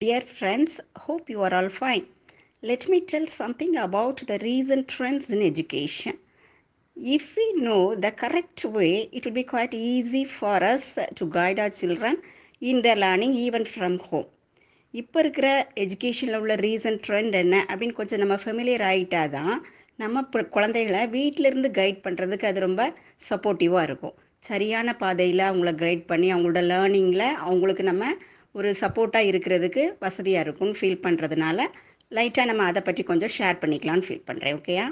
Dear friends, hope you are all fine. Let me tell something about the recent trends in education. If we know the correct way, it will be quite easy for us to guide our children in their learning even from home. இப்போ இருக்கிற எஜுகேஷனில் உள்ள recent trend என்ன அப்படின்னு கொஞ்சம் நம்ம familiar ஆகிட்டா தான் நம்ம குழந்தைகளை வீட்டிலேருந்து கைட் பண்ணுறதுக்கு அது ரொம்ப சப்போர்ட்டிவாக இருக்கும். சரியான பாதையில் அவங்கள கைட் பண்ணி அவங்களோட லேர்னிங்கில் அவங்களுக்கு நம்ம ஒரு சப்போர்ட்டாக இருக்கிறதுக்கு வசதியாக இருக்கும்னு ஃபீல் பண்ணுறதுனால லைட்டாக நம்ம அதை பற்றி கொஞ்சம் ஷேர் பண்ணிக்கலாம்னு ஃபீல் பண்ணுறேன். ஓகேயா?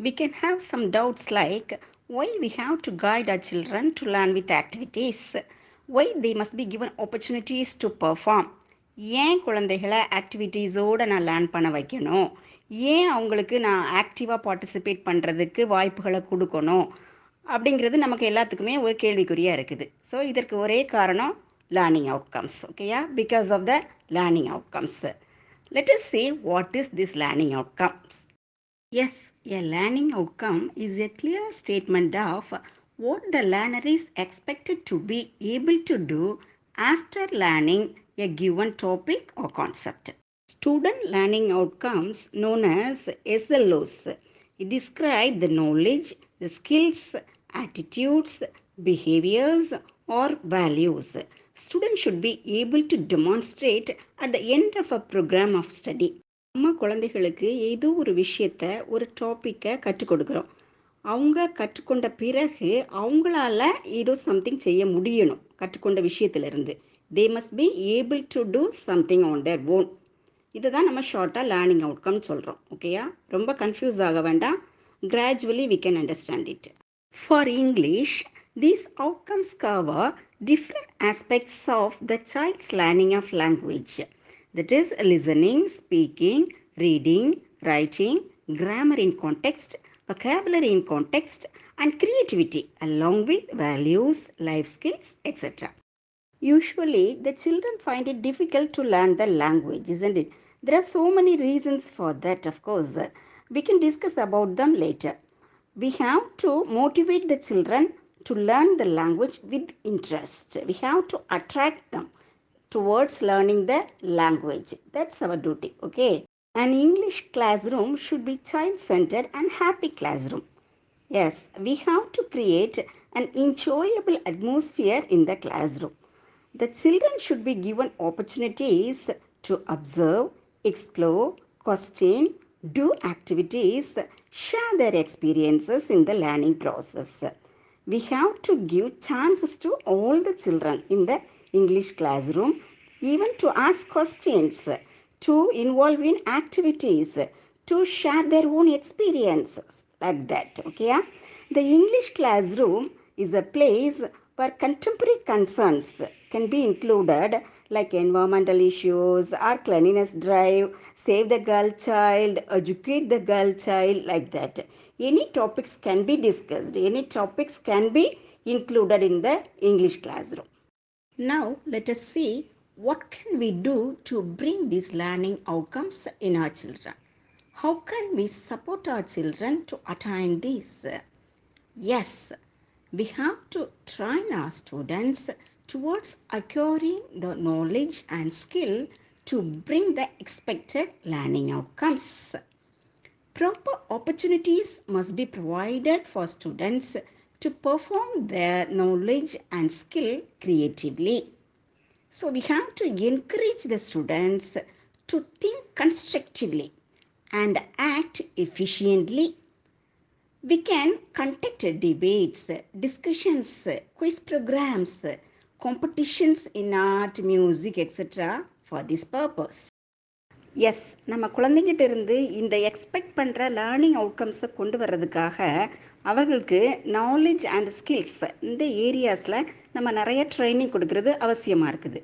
We can have some doubts like why we have to guide our children to learn with activities, why they must be given opportunities to perform. ஏன் குழந்தைகளை ஆக்டிவிட்டீஸோடு நான் லேர்ன் பண்ண வைக்கணும், ஏன் அவங்களுக்கு நான் ஆக்டிவாக பார்ட்டிசிபேட் பண்ணுறதுக்கு வாய்ப்புகளை கொடுக்கணும் அப்படிங்கிறது நமக்கு எல்லாத்துக்குமே ஒரு கேள்விக்குறியாக இருக்குது. ஸோ இதற்கு ஒரே காரணம் லேர்னிங் அவுட்கம்ஸ். ஓகேயா? Because of the learning outcomes. Let us see what is this learning outcomes. Yes, a learning outcome is a clear statement of what the learner is expected to be able to do after learning a given topic or concept. Student learning outcomes known as SLOs describe the knowledge, the skills, attitudes, behaviors or values students should be able to demonstrate at the end of a program of study. நம்ம குழந்தைகளுக்கு ஏதோ ஒரு விஷயத்தை ஒரு டாப்பிக்கை கற்றுக் கொடுக்குறோம். அவங்க கற்றுக்கொண்ட பிறகு அவங்களால ஏதோ சம்திங் செய்ய முடியணும். கற்றுக்கொண்ட விஷயத்திலிருந்து they must be able to do something on their own. இதை தான் நம்ம ஷார்ட்டாக லேர்னிங் அவுட்கம் சொல்கிறோம். ஓகேயா? ரொம்ப கன்ஃபியூஸ் ஆக வேண்டாம். Gradually we can understand it. For English, these outcomes cover different aspects of the child's learning of language. That is listening, speaking, reading, writing, grammar in context, vocabulary in context, and creativity along with values, life skills, etc. Usually, the children find it difficult to learn the language, isn't it? There are so many reasons for that, of course. We can discuss about them later. We have to motivate the children to learn the language with interest. We have to attract them towards learning the language. That's our duty, okay? An English classroom should be child-centered and happy classroom. Yes, we have to create an enjoyable atmosphere in the classroom. The children should be given opportunities to observe, explore, question, do activities, share their experiences in the learning process. We have to give chances to all the children in the English classroom, even to ask questions, to involve in activities, to share their own experiences, like that. Okay? The English classroom is a place where contemporary concerns can be included, like environmental issues or cleanliness drive, save the girl child, educate the girl child, like that. Any topics can be discussed, any topics can be included in the English classroom. Now let us see what can we do to bring these learning outcomes in our children. How can we support our children to attain this? Yes, we have to train our students towards acquiring the knowledge and skill to bring the expected learning outcomes. Proper opportunities must be provided for students to perform their knowledge and skill creatively. So we have to encourage the students to think constructively and act efficiently. We can conduct debates, discussions, quiz programs, competitions in art, music, etc. for this purpose. Yes, நம்ம குழந்தைங்கிட்ட இருந்து இந்த expect பண்ணுற learning அவுட்கம்ஸை கொண்டு வர்றதுக்காக அவர்களுக்கு knowledge and skills இந்த ஏரியாஸில் நம்ம நிறைய ட்ரைனிங் கொடுக்கறது அவசியமாக இருக்குது.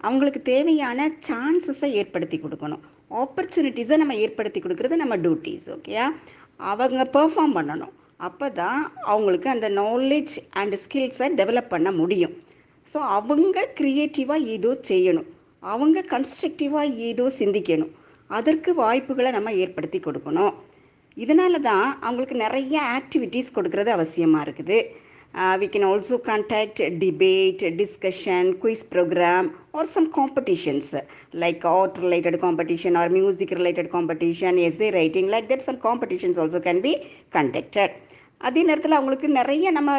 அவங்களுக்கு தேவையான சான்சஸை ஏற்படுத்தி கொடுக்கணும், ஆப்பர்ச்சுனிட்டிஸை நம்ம ஏற்படுத்தி கொடுக்கறது நம்ம டியூட்டிஸ். ஓகேயா? அவங்க பெர்ஃபார்ம் பண்ணணும். அப்போ தான் அவங்களுக்கு அந்த நாலேஜ் அண்ட் ஸ்கில்ஸை டெவலப் பண்ண முடியும். ஸோ அவங்க க்ரியேட்டிவாக ஏதோ செய்யணும், அவங்க கன்ஸ்ட்ரக்டிவாக ஏதோ சிந்திக்கணும். அதற்கு வாய்ப்புகளை நம்ம ஏற்படுத்தி கொடுக்கணும். இதனால தான் அவங்களுக்கு நிறைய ஆக்டிவிட்டீஸ் கொடுக்கறது அவசியமாக இருக்குது. We can also conduct debate, discussion, quiz program, or some competitions like art related competition or music related competition, essay writing, like that. Some competitions also can be conducted. அதே நேரத்தில் அவங்களுக்கு நிறைய நம்ம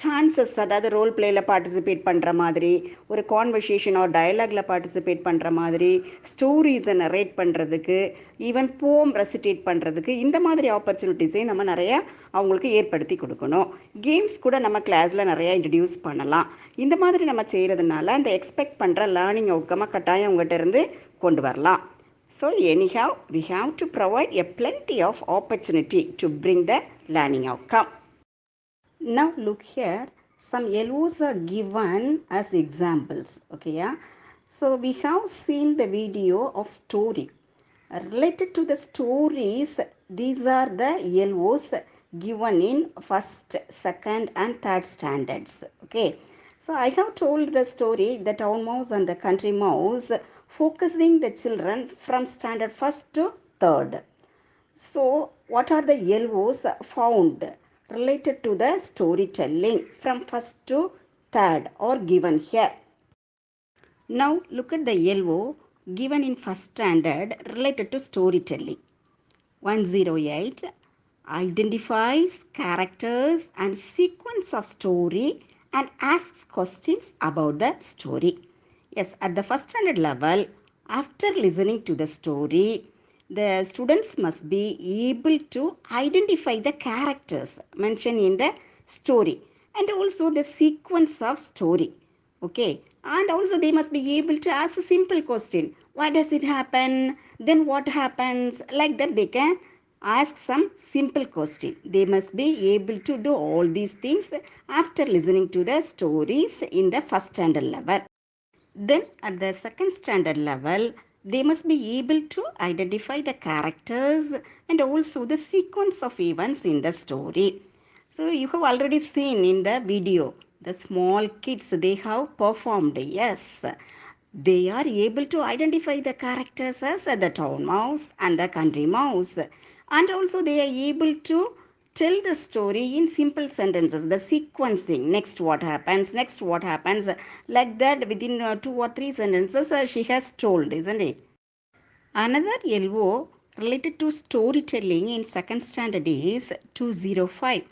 சான்சஸ், அதாவது role பிளேயில் participate பண்ணுற மாதிரி, ஒரு conversation R டயலாகில் participate பண்ணுற மாதிரி, ஸ்டோரிஸை நரேட் பண்ணுறதுக்கு, ஈவன் போம் ரெசிடேட் பண்ணுறதுக்கு, இந்த மாதிரி ஆப்பர்ச்சுனிட்டிஸையும் நம்ம நிறையா அவங்களுக்கு ஏற்படுத்தி கொடுக்கணும். கேம்ஸ் கூட நம்ம கிளாஸில் நிறையா இன்ட்ரடியூஸ் பண்ணலாம். இந்த மாதிரி நம்ம செய்கிறதுனால அந்த எக்ஸ்பெக்ட் பண்ணுற லேர்னிங் அவுட்கமாக கட்டாயம் அவங்ககிட்ட இருந்து கொண்டு வரலாம். So anyhow, we have to provide a plenty of opportunity to bring the learning outcome. Now look here, some LOs are given as examples. Okay, yeah. So we have seen the video of story. Related to the stories, these are the LOs given in first, second and third standards. Okay. So I have told the story, the town mouse and the country mouse, focusing the children from standard first to third. So what are the LOs found related to the storytelling from first to third or given here? Now look at the LO given in first standard related to storytelling. 108 identifies characters and sequence of story and asks questions about the story. Yes, at the first standard level, after listening to the story, the students must be able to identify the characters mentioned in the story and also the sequence of story. Okay, and also they must be able to ask a simple question: why does it happen, then what happens, like that. They can ask some simple question. They must be able to do all these things after listening to the stories in the first standard level. Then at the second standard level, they must be able to identify the characters and also the sequence of events in the story. So you have already seen in the video, the small kids, they have performed. Yes, they are able to identify the characters as the town mouse and the country mouse. And also they are able to tell the story in simple sentences, the sequencing, next what happens, next what happens, like that within 2 or 3 sentences she has told, isn't it? Another LO related to storytelling in second standard is 205.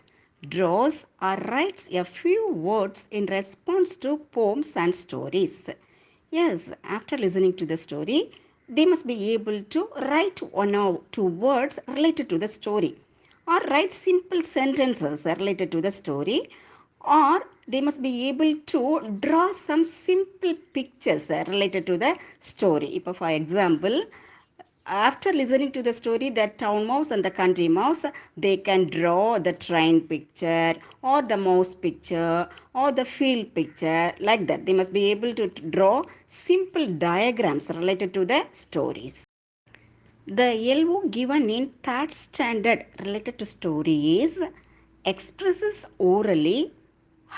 Draws or writes a few words in response to poems and stories. Yes, after listening to the story, they must be able to write 1 or 2 words related to the story, or write simple sentences related to the story, or they must be able to draw some simple pictures related to the story. For example, after listening to the story, the town mouse and the country mouse, they can draw the train picture or the mouse picture or the field picture, like that. They must be able to draw simple diagrams related to the stories. The LO given in third standard related to story is expresses orally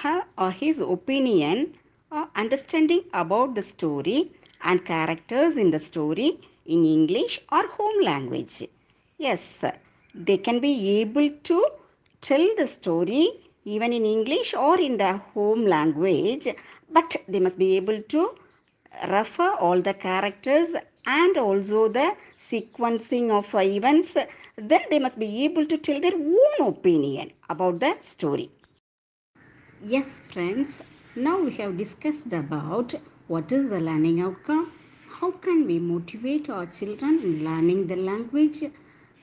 her or his opinion or understanding about the story and characters in the story in English or home language. Yes, they can be able to tell the story even in English or in their home language, but they must be able to refer all the characters and also the sequencing of events. Then they must be able to tell their own opinion about the story. Yes, friends, now we have discussed about what is the learning outcome, how can we motivate our children in learning the language,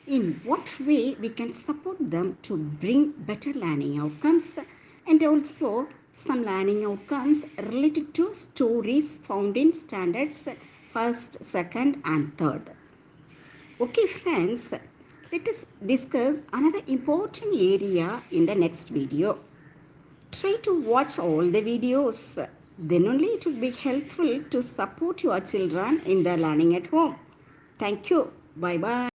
in what way we can support them to bring better learning outcomes, and also some learning outcomes related to stories found in standards first, second and third. Okay friends, let us discuss another important area in the next video. Try to watch all the videos. Then only it will be helpful to support your children in their learning at home. Thank you. Bye bye.